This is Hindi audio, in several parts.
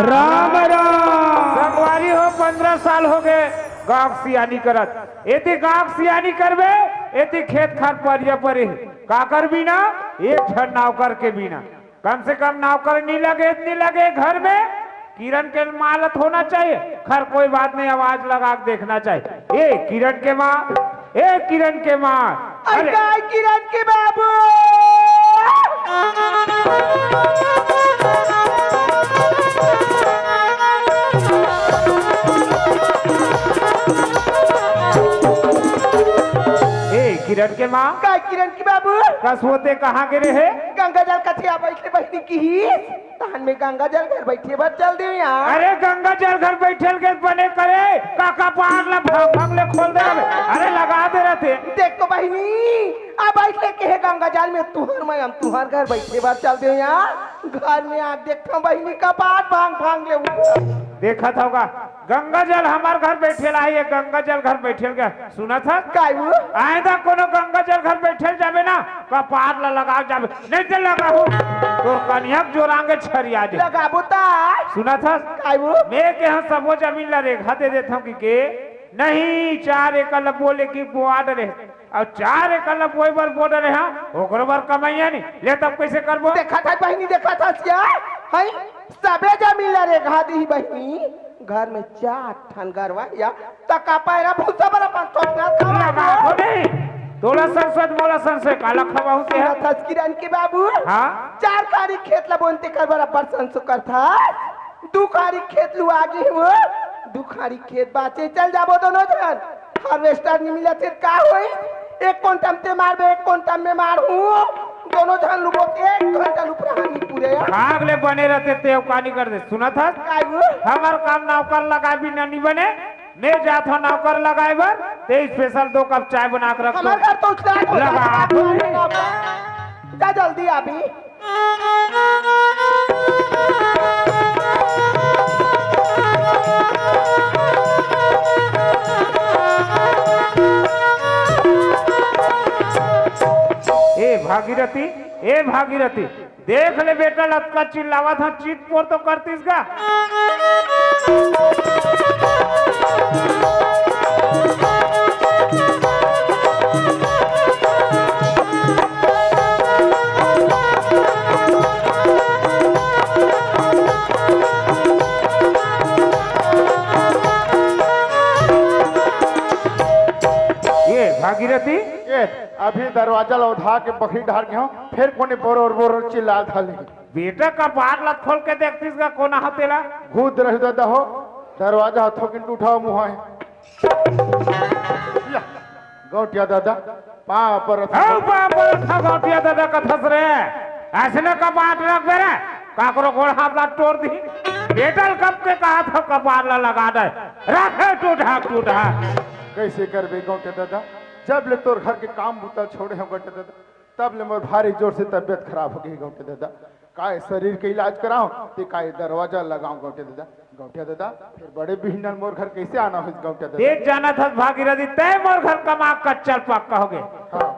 राम राम। संगवारी हो 15 साल हो गए गाँव सियानी करत। एती गाँव सियानी करबे एती खेत खार परिया परे का कर बिना एक ठन नौकर के बिना कम से कम नौकर नहीं लगे इतनी लगे घर में किरण के मालत होना चाहिए। खैर कोई बात नहीं, आवाज लगा के देखना चाहिए। ए किरण के माँ, ए किरण के माँ, अरे किरण के बाबू किरण के माँ का किरण के बाबू कसोते कहाँ गिरे है? गंगा जल कथिया बैठे बैठने की ही तहन में गंगा जल घर बैठे बस चल दे यहाँ। अरे गंगा जल घर बैठे के बने करे काका पहाड़ ला भाग ले खोल दे। अरे लगा दे रहे देख तो बहनी अब बैठे के है गंगा जल में तुहर में हम तुहर घर बैठे बस चल दे यहाँ। घर में आ देखता बहनी कपाट भांग भांग ले देखा था होगा गंगा जल हमार घर बैठे ला है। गंगा जल घर बैठे गया सुना था कायू आए था कोनो गंगा जल घर बैठे जाबे ना कपाट ला लगा जाबे नहीं तो लगाओ तो कन्या जोरांगे छरिया दे लगाबो ता सुना था कायू मैं के यहाँ सबो जमीन ला रेखा दे देता हूँ कि नहीं 4 एकड़ बोले की बोआड रहे और 4 एकड़ बोए बर बोर्ड रहे हाँ ओकरो बर कमाइया नहीं ले तब कैसे करबो? देखा था बहनी देखा था क्या है सबे जमीन ला रेखा दी बहनी घर में 4 ठन गरवा या तका पैरा भूसा बरा पांच लगाओ नहीं तोला संसद मोला संसद काला खवाहू ते है किरण के बाबू हाँ 4 कारी खेत ला बोनते कर बरा पर संसु कर था 2 कारी खेत लु आगे हो 2 कारी खेत बाचे चल जाबो दोनों जन हार्वेस्टर नहीं मिला फिर का होई एक कोंटम ते मारबे एक कोंटम में मारू दोनों जन लुबो 1 घंटा लुप रहानी पूरे भाग ले बने रहते ते कानी कर दे सुना था हमार काम नौकर लगा भी नहीं बने मैं जात हूँ नौकर लगाए बर ते स्पेशल 2 कप चाय बना कर रख हमार घर तो लगा जल्दी अभी ए भागीरथी देख ले बेटा लटका चिल्लावा था चीट पोर तो करतीस का भागीरथी अभी दरवाजा लौधा के बकरी ढार के हूँ फिर कोने बोर चिल्ला थाली बेटा का बाहर लत खोल के देखतीस का कोना हतेला घूद रह दादा हो दरवाजा हथों के उठाओ मुँह है गौटिया दादा पापर गौटिया दादा का थस रहे ऐसे का बाट रख दे रहे काकरो घोड़ हाथ ला तोड़ दी बेटल कब के कहा था कपार ला लगा दे रखे टूटा कैसे करबे गौटिया दादा जब ले तोर घर के काम बुता छोड़े हो गौटिया दादा तब ले मोर भारी जोर से तबियत खराब हो गई गौटिया दादा काय शरीर के इलाज कराऊं ते काय दरवाजा लगाऊं गौटिया दादा फिर बड़े बिहनल मोर घर कैसे आना हो गौटिया दादा देख जाना था भागीरथी तय मोर घर कमा कच्चल पक्का हो गए हाँ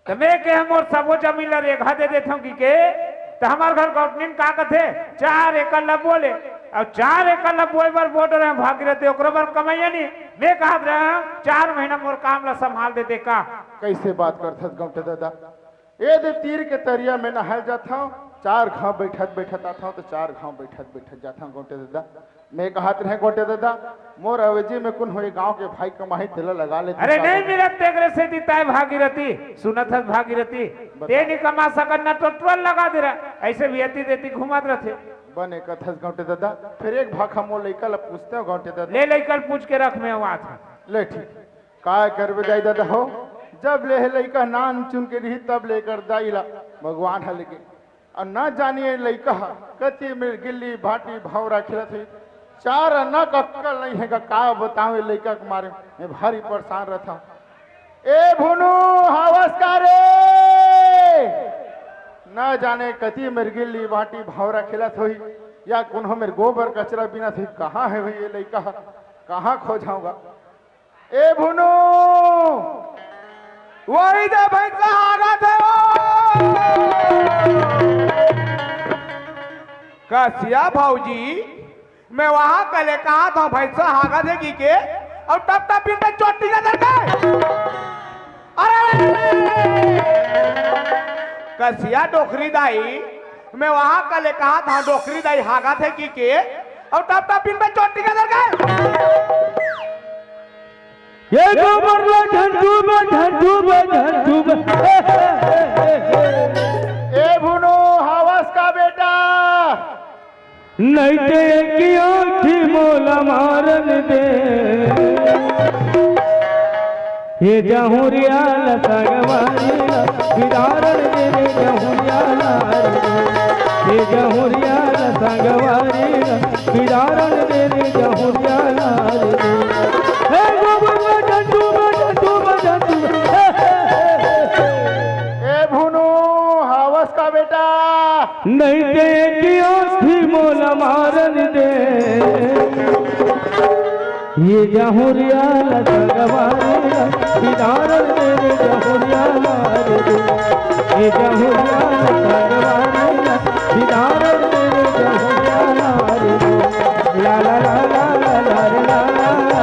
तो मैं के मोर सबो जमीन ला रेखा दे देता हूँ कि तो हमार घर गौटनिन का कथे 4 एकड़ ला बोले और 4 एकड़ ला बोए बर बोल रहे भागीरथी ओकरो बर कमाइया नहीं मैं कहत रहे 4 महीना मोर काम ला संभाल देते का कैसे बात करथस गौटिया दादा ए दे तीर के तरिया में नहाल जाता हूँ 4 घाव बैठत आता हूँ तो 4 घाव बैठत जाता हूँ गौटिया दादा मैं कहत रहे गौटिया दादा मोर अवजी में कुन होए गांव के भाई कमाई दिला लगा ले अरे नहीं मिलत तेगरे से दीता है भागीरथी सुनत है भागीरथी ते नहीं कमा सकन ना तो 12 लगा दे रहा ऐसे भी देती घुमात रहते बने कथस गौटिया दादा फिर एक भाखा मोर लइका ला पूछते हो गौटिया दादा ले लेकर पूछ के रख में वहां था ले ठीक काय करबे जाई दादा हो जब ले लइका नान चुन के रही तब लेकर दाईला भगवान हल के और न जानिए लइका कति में गिल्ली भाटी भावरा खिलत हुई 4 अन्ना का अक्कल नहीं है का बताऊं लइका के मारे मैं भारी परेशान रहता हूं ए भुनु हावस्कारे न जाने कति मेर गिल्ली भाटी भावरा खिलत हुई या कुन्हो मेरे गोबर कचरा बिना थी कहाँ है भाई ये लइका कहाँ खो जाऊंगा ए भुनु वही दे भैंसा आगा थे कसिया भाऊजी मैं वहां कले कहा था भैंसा हागा देगी के और टप टप पिन पे चोटी का दर गए। अरे कसिया डोकरी दाई मैं वहां कले कहा था डोकरी दाई हागा थे की के और टप टप पिन पे चोटी का दर गए। ये गोबर झंडू ए भुनो हवस का बेटा नहीं ते की ओठी मोला मारन दे ये जहुरिया लसगवारी विदारन दे जहुरिया ये जहुरिया लसगवारी विदारन दे जहुरिया हे गोबर झंडू ए भुनो हवस का बेटा नहीं दे की ओठी मोला मारन दे ये जहुरिया लसगवारी विदारन दे जहुरिया ये जहुरिया लसगवारी विदारन दे जहुरिया ला ला ला ला ला ला ला ला ला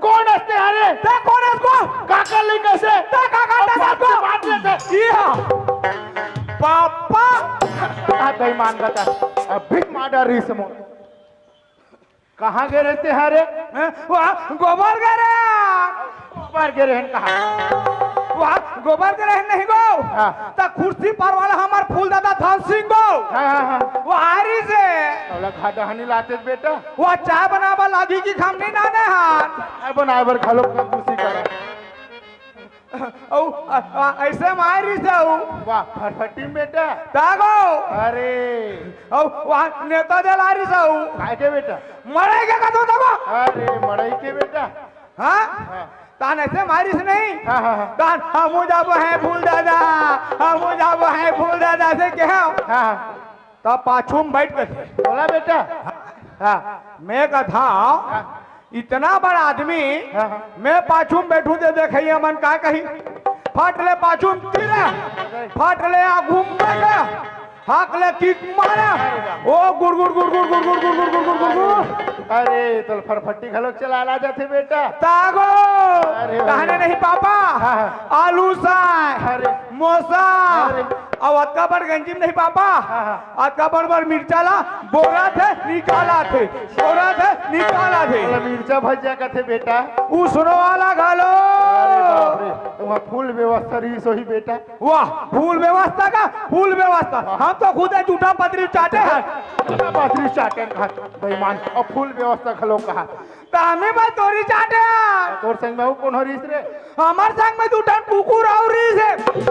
कौन असते अरे कौन है इसको काका ले कैसे मार लेते पापा बेईमान का था अब भीख मार रही समो कहाँ गए रहते हैं रे वहाँ गोबर गिरे ऊपर गिरे हैं कहाँ वहाँ गोबर गिरे नहीं गो हाँ। ता कुर्सी पर वाला हमार फूल दादा धन सिंह गो हाँ वो आरी से घाटा हनी लाते बेटा वो चाय बनावा लागी की हम नहीं नाने हाथ बनाए बर खलो दूसरी करा ऐसे मारी से वाह फटफटी बेटा तागो अरे वहाँ नेता दे लारी से काय के बेटा मरे के कदू तको अरे मड़ई के बेटा हाँ हाँ तान ऐसे मारिस नहीं हाँ हाँ तान हम जाबो है फूल दादा हम जाबो है फूल दादा से के हाँ तब पाछू में बैठ गए बोला बेटा हाँ मैं कथा इतना बड़ा आदमी हाँ। मैं पाछू में बैठू दे देखिए मन का कही फट ले पाछू में तीरा फट ले आगू में बैठा हाक ले किक मारा ओ गुड़ गुड़ गुड़ गुड़ गुड़ गुड़ गुड़ गुड़ गुड़ गुड़ गुड़ अरे तो फरफट्टी खलो चला ला जाते बेटा तागो अरे कहने नहीं पापा हाँ। आलू साय अरे मोसा अरे। और अतका बड़ गंजी में नहीं पापा हाँ। अतका बड़ बड़ मिर्चाला बोरा थे निकाला थे बोरा थे निकाला थे मिर्चा भजिया का थे बेटा उसनो वाला घालो अरे बाप रे वहाँ फूल व्यवस्था रही सो ही बेटा वाह फूल व्यवस्था का फूल व्यवस्था हम तो खुद है जूठा पतरी चाटे हैं बाथरी चाटे कहा बेईमान और फूल व्यवस्था खलो कहा तामे में तोरी चाटे हैं तोर संग में वो कौन हो रही रे हमार संग में जूठा कुकुर और रही से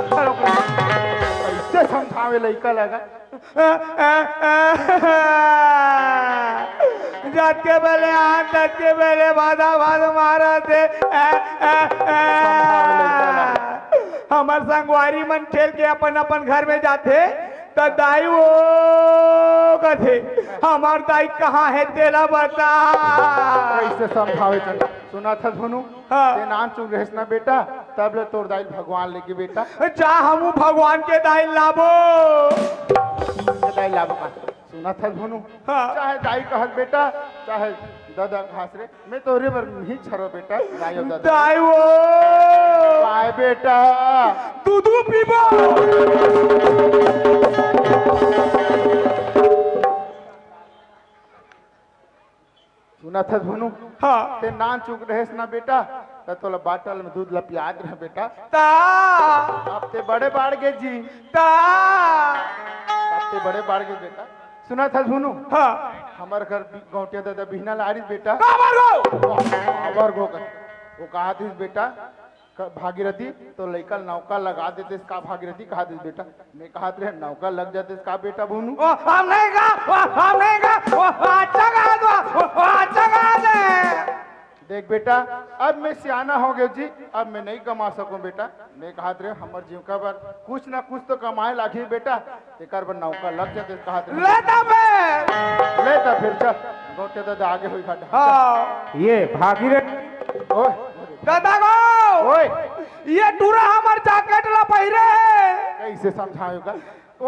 खलो कैसे समझावे लइका लगा जात के बेले आन जात के बेले बाधा बाध मारा थे हमार संगवारी मन खेल के अपन अपन घर में जाते तो दाई वो कथे हमार दाई कहाँ है तेरा बता कैसे समझावे चल सुना था धुनु हाँ। ते नाम चुन रहे ना बेटा तब ले तोर दाई भगवान लेके बेटा जा हमू भगवान के दाई लाबो के दाई लाभ का सुना था धुनु हाँ। चाहे दाई कहत बेटा चाहे दादा घास रे मैं तोरे पर नहीं छरो बेटा दाई और दादा दाई वो आए बेटा दूध पीबो सुना था धुनु हाँ ते नाम चुक रहे ना बेटा तो तोला बाटल में दूध लपियाद रहे बेटा ता अब ते बड़े बाढ़ गए जी ता अब ते बड़े बाढ़ गए बेटा सुना था धुनु हाँ हमार घर गौटिया दादा बिहना लारिस बेटा काबर गो आवर गो कर वो कहा थी बेटा भागीरथी तो लइका नौका लगा देते का भागीरथी कहा थी बेटा मैं कहा थे नौका लग जाते का बेटा भूनू हम नहीं गा हम नहीं गा अच्छा गा दो अच्छा गा दे देख बेटा अब मैं सियाना हो गया जी अब मैं नहीं कमा सकूं बेटा मैं कहा थे हमार जीविका पर कुछ ना कुछ तो कमाए लागी बेटा एक बार नौका लग जाते कहा लेता लेता फिर चल गौटे दादा आगे हुई घाटा हाँ ये भागीरथी ओए दादा को ओए ये टूरा हमार जैकेट ला पहिरे कैसे समझाएगा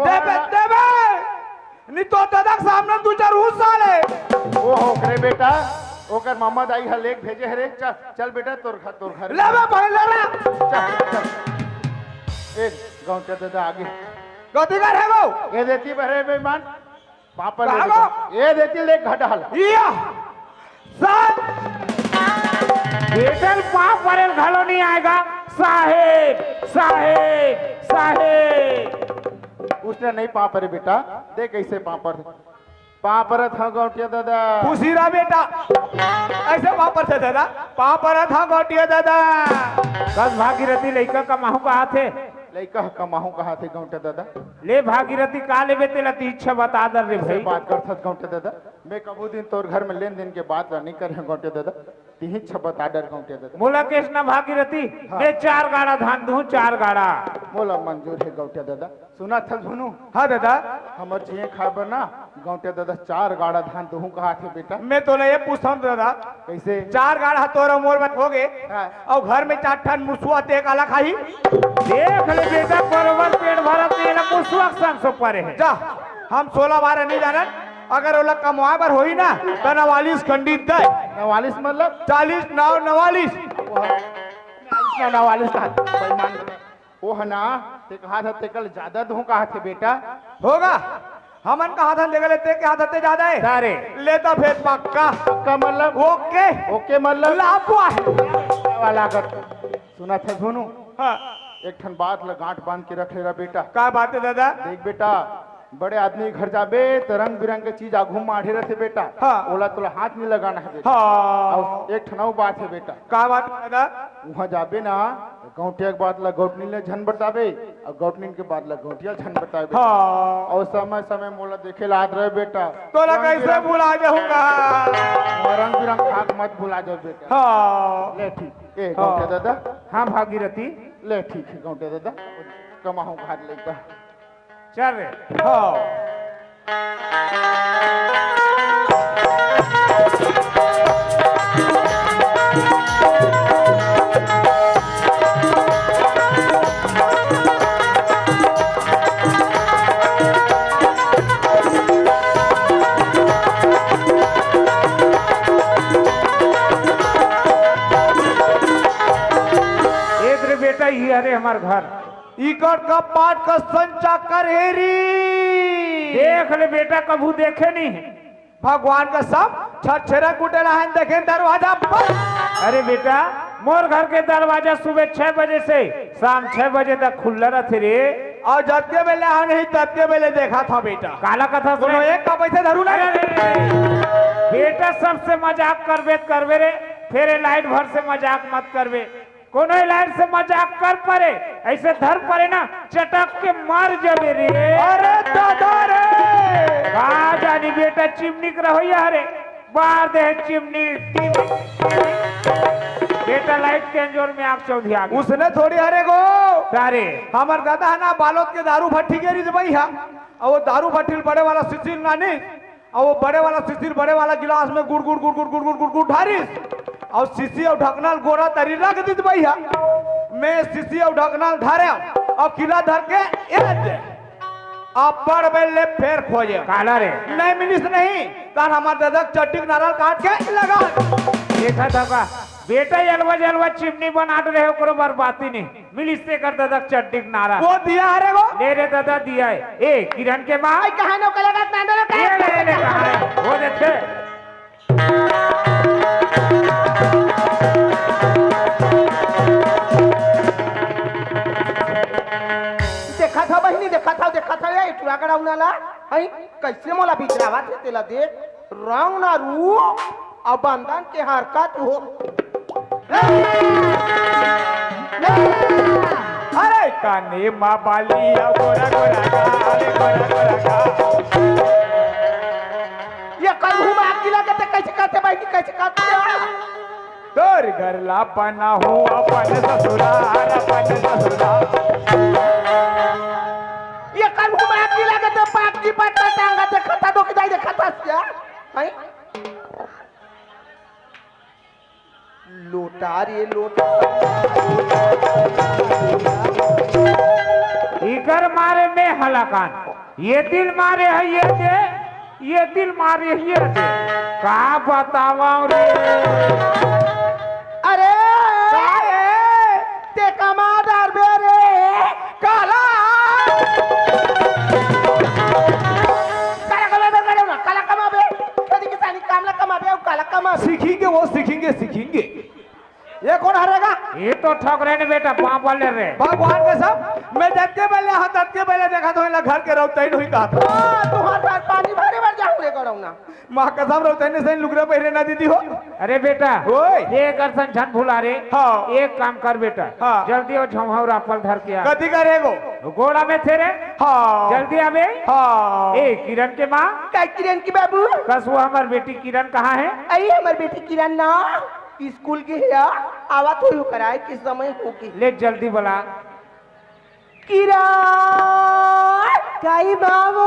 देबे देबे नहीं तो दादा के सामने दू चार उस साले ओ हो करे बेटा ओकर मामा दाई हल एक भेजे हरे चल चल बेटा तोर घर लेबे भाई लेला चल ए गौटे दादा आगे गति कर है वो ये देती बहरे बेईमान पापा ले भागो। देखो। ये देती ले घटा हल या साथ बेटल पाप परेल घालो नहीं आएगा साहेब साहेब साहेब। उसने नहीं पापर है बेटा देख कैसे पापर पापर था गौटिया दादा खुशीरा बेटा ऐसे वहां से दादा पापा था गोटिया दादा कस भागीरथी लइका का माहू का हाथ है लइका कमाहू कहा थे गौटे दादा ले भागीरथी का लेबे तेला ती इच्छा बता दर रे से भाई बात करता गौटे दादा मैं कबू दिन तोर घर में लेन देन के बात नहीं करे गौटे दादा तीही छबत आडर गौटे दादा मोला केस ना भागीरथी मैं 4 गाड़ा धान दूं 4 गाड़ा मोला मंजूर है गौटे दादा सुना था झुनू हाँ दादा हमर चाहिए खाबर ना गौटे दादा 4 गाड़ा धान दूं कहा थे बेटा मैं तो ये पूछता हूँ दादा कैसे 4 गाढ़ा तोरा मोर में हो गए हाँ। और घर में 4 ठन मुसुआ ते काला खाई देख ले बेटा बरोबर पेट भरा तेला मुसुआ संग सो परे है जा हम 16 बार नहीं जानत अगर ओला कमाए पर होई ना तो 44 खंडित दे 44 मतलब 40 9 49 44 कहा बेईमान वो है ना ते कहा था ते कल ज्यादा दूं कहा थे बेटा होगा हमन का हाथन जगह लेते के हाथते ज्यादा है सारे लेता फिर पक्का पक्का मतलब ओके ओके मतलब लापवा है वाला कर सुना था झुनू हाँ एक ठन बात ल गांठ बांध के रख ले बेटा का बात है दादा देख बेटा बड़े आदमी घर जाबे तो रंग बिरंग के चीज आघू माढ़े रहते बेटा हाँ। ओला तोला हाथ नहीं लगाना है बेटा हाँ और एक ठनाऊ बात है बेटा का बात है दादा वहाँ जाबे ना गौटिया के बाद ला गौटनी ले झन बताबे और गौटनी के बाद ला गौटिया झन बताबे बेटा। हाँ और समय समय मोला देखे ला रहे बेटा तोला रंग कैसे बिरंग- भुला जाऊंगा रंग बिरंग खाक मत भुला जाओ बेटा हाँ ले ठीक ए गौटिया दादा हाँ भागीरथी ले ठीक है गौटिया दादा कमाऊं घाट लेकर चल रे हाँ एक रे बेटा ही अरे हमार घर इकट का पाट का संचा करेरी देख ले बेटा कभू देखे नहीं है भगवान का सब छछरा कुटेला हन देखे दरवाजा बंद अरे बेटा मोर घर के दरवाजा सुबह 6 बजे से शाम 6 बजे तक खुला रहते रे और जब के बेले आ नहीं तब के बेले देखा था बेटा काला कथा दोनों सुने एक का पैसे धरू ना अरे बेटा सबसे मजाक करबे रे फिर लाइट भर से मजाक मत करबे कोनो लाइट से मजाक कर परे ऐसे धर परे ना चटक के मार जाबे रे अरे दादा रे कहा जानी बेटा चिमनी कर रहो अरे बाहर दे चिमनी बेटा लाइट के अंजोर में आप चौधी आ गई उसने थोड़ी हरे गो सारे हमार गदा है ना बालोद के दारू भट्टी के रिज भैया और वो दारू भट्टी बड़े वाला शिशिर नानी और वो बड़े वाला शिशिर बड़े वाला गिलास में गुड़ गुड़ गुड़ गुड़ गुड़ गुड़ गुड़ गुड़ ढारिस और शिशी और ढकनाल गोरा तरी रख दी भैया मैं शिशी और ढकनाल ढारे और किला धर के आप बड़ बेले फेर खोजे काला रे नहीं मिलिस नहीं कान हमारे दादा चट्टी नारियल काट के लगा देखा था का बेटा जलवा जलवा चिमनी बना रहे हो करो बर्बादी नहीं मिलिस से कर दादा चट्टी नारा वो दिया हरे गो ले रे दादा दिया है ए किरण के माँ कहां नो कलेगा ना ले कहा है वो देखे देखा था ये टुरा करा उनाला हई कैसे मोला बिचरावा थे तेला देख रंग ना रूप और बंधन के हरकत हो अरे काने माँ बालिया गोरा गोरा गाले गोरा गोरा गा ये कल घुमा किला के कैसे करते भाई कैसे करते तोर घर ला पना हूँ अपन ससुराल अपन ससुराल ये कल घुमा किला के पाक की पट्टा टांगा देखता दो कि जाई देखता क्या हई मलाकान ये दिल मारे है ये दिल मारे है ये दे का बतावा रे अरे ते कमादार बे रे काला काला कमा बे खेती किसानी कामला कमा बे काला कमा बे सीखेंगे वो सीखेंगे ये कौन हारेगा ये तो ठग रहे ने बेटा पाँव वाले रे भगवान के सब मैं जब के पहले देखा तो इला घर के रहता ही नहीं कहा था तुम्हारे पास पानी भरे भर जाऊं ले करो ना माँ कसम रहता ने सही लुगरा पहरे ना दीदी हो अरे बेटा ओए ये करसन झन भुला रे हाँ। एक काम कर बेटा हाँ। जल्दी वो झमहौरा अपल धर के आ कथी करेगो गोड़ा में थे रे हाँ जल्दी आवे हाँ ए किरण के माँ क्या किरण की बाबू कस वो हमार बेटी किरण कहाँ है अरे हमारी बेटी किरण ना स्कूल की है आवा तो यू कराए किस समय होगी ले जल्दी बोला किरण काई बाबू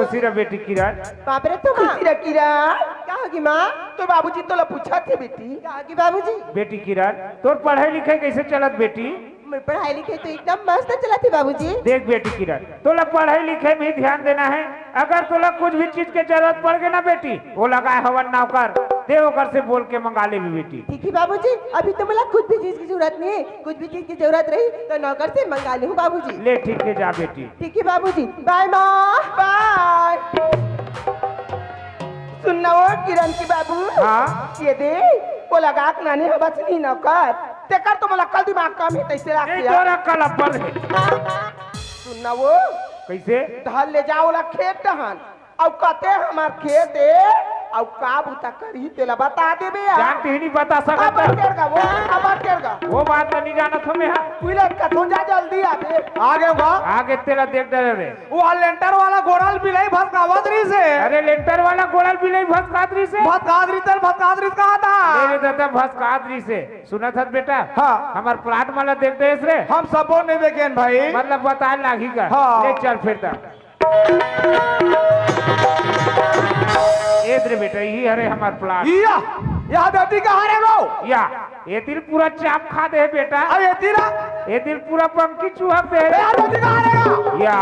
खुशी रे बेटी किरण बाप रे तुम खुशी रे किरण क्या होगी माँ तो बाबूजी तो पूछा थे बेटी क्या होगी बाबूजी बेटी किरण तोर पढ़ाई लिखाई कैसे चलत बेटी मैं पढ़ाई लिखाई तो एकदम मस्त चला थी बाबूजी देख बेटी किरण तोला पढ़ाई लिखाई में ही ध्यान देना है अगर तोला कुछ भी चीज के जरूरत पड़ गई ना बेटी वो लगा हवन नौकर दे ओकर से बोल के मंगा ले भी बेटी ठीक है बाबूजी अभी तो मला कुछ भी चीज की जरूरत नहीं है कुछ भी चीज की जरूरत रही तो नौकर से मंगा लूँ बाबूजी ले ठीक है जा बेटी ठीक है बाबूजी बाय माँ बाय सुनना वो किरण की बाबू हाँ ये दे वो लगा के नानी हवा से नहीं नौकर तेकर तो मला कल दिमाग काम है तैसे रख नहीं दिया तोरा कल अपन है सुनना वो कैसे धल ले जाओ ला खेत टहन अब कते हमार खेत है अब का बुता करी तेला बता देबे यार जानते ही नहीं बता अब सकता केरगा अब केरगा वो बात में नहीं जानत हमें हाँ उलट का तो जा जल्दी आबे आगे होगा आगे तेरा देख दे रे वो लेंटर वाला गोराल बिलाई भटकावत रही से अरे लेंटर वाला गोड़ल भी नहीं भस्कादरी से भटकादरी कहा था मेरे दादा भस्कादरी से सुना था बेटा हाँ। हमार प्लाट वाला देख दे रे हम सबो नहीं देखे भाई मतलब बता लागी का हाँ। ले चल फिर तक रे बेटा यही हरे हमार प्लाट या देती कहाँ रे वो या ये दिल पूरा चाप खा दे बेटा अरे तेरा ये दिल पूरा पंखी चूहा दे या देती कहाँ रे या